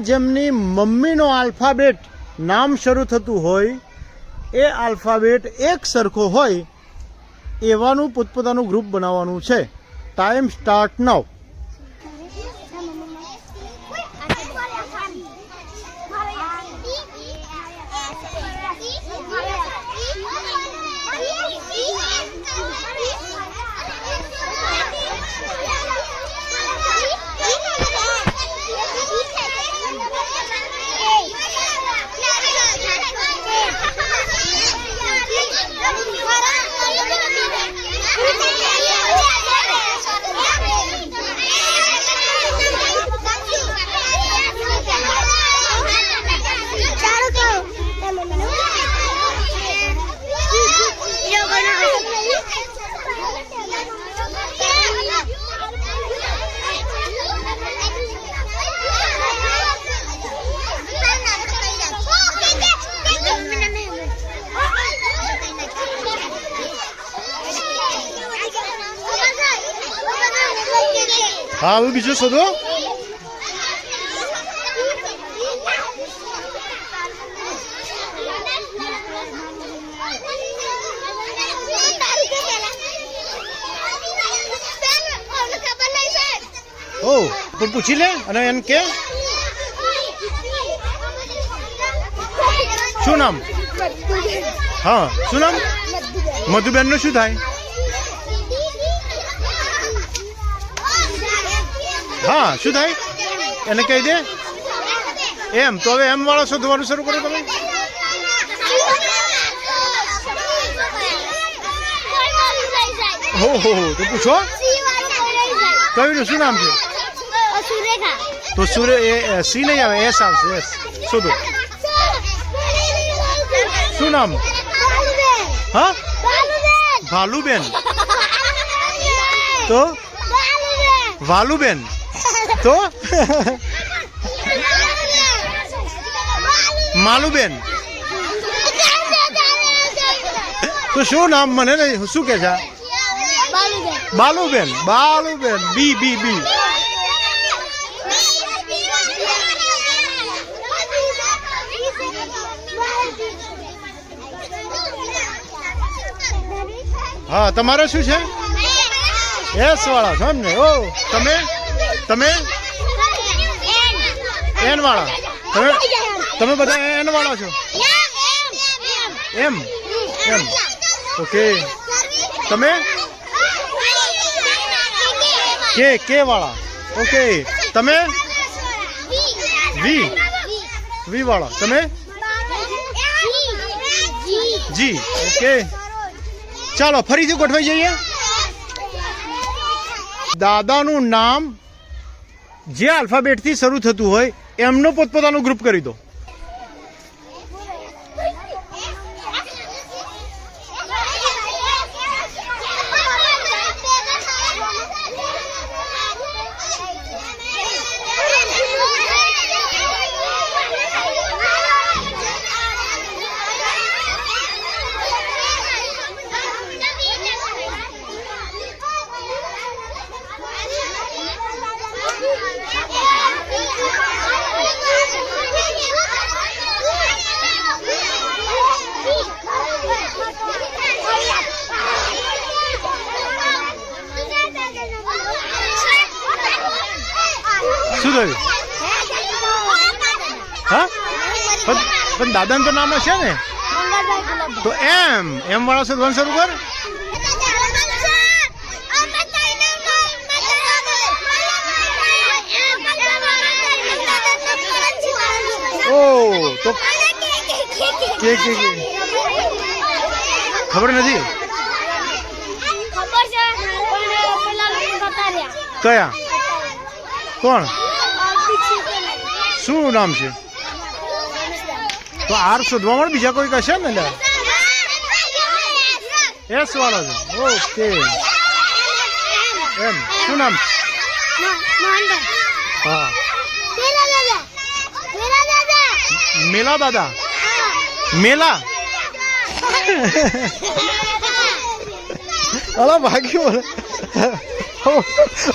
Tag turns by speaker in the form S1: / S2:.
S1: જેમની મમ્મીનો આલ્ફાબેટ નામ શરૂ થતું હોય એ આલ્ફાબેટ એક સરખો હોય એવાનું પોતપોતાનું ગ્રુપ બનાવવાનું છે. ટાઈમ સ્ટાર્ટ નાઉ. હા, હવે બીજું શોધો. ઓ પણ પૂછી લે અને એને કે શું નામ? હા, શું નામ? મધુબેન નું શું થાય? હા, શું થાય એને કહી દે. એમ તો હવે એમ વાળા શોધવાનું શરૂ કરો તમે. હો તો પૂછો કયું શું નામ છે? તો સૂર્ય સી નહીં આવે, એસ આવશે. એસ શોધો. શું નામ? હા, ભાલુબેન. તો વાલુબેન. તો માલુબેન. તો શું નામ મને નહીં શું કે છે? બાલુબેન. બાલુબેન. બી બી બી. હા, તમારે શું છે? એસ વાળા છો એમ ને? ઓ તમે તમે એન વાળા. તમે બધા એન વાળા છો? એમ એમ. ઓકે. તમે કે વાળા. ઓકે. તમે વી વી વાળા. તમે જી. ઓકે, ચાલો ફરીથી ગોઠવાઈ જઈએ. દાદાનું નામ જે આલ્ફાબેટથી શરૂ થતું હોય એમનું પોતપોતાનું ગ્રુપ કરી દો. શું થયું? હા, પણ દાદાનું તો નામ હશે ને? તો એમ વાળા શોધવાનું શરૂ કર. ઓ તો કે ખબર નથી. કયા? કોણ? શું નામ છે? તો આર શોધવા મળે. બીજા કોઈ કશે ને? એસ વાળો છે. ઓકે. એમ શું નામ? હા, મેલા દાદા. મેલા. અલા ભાગ્યો.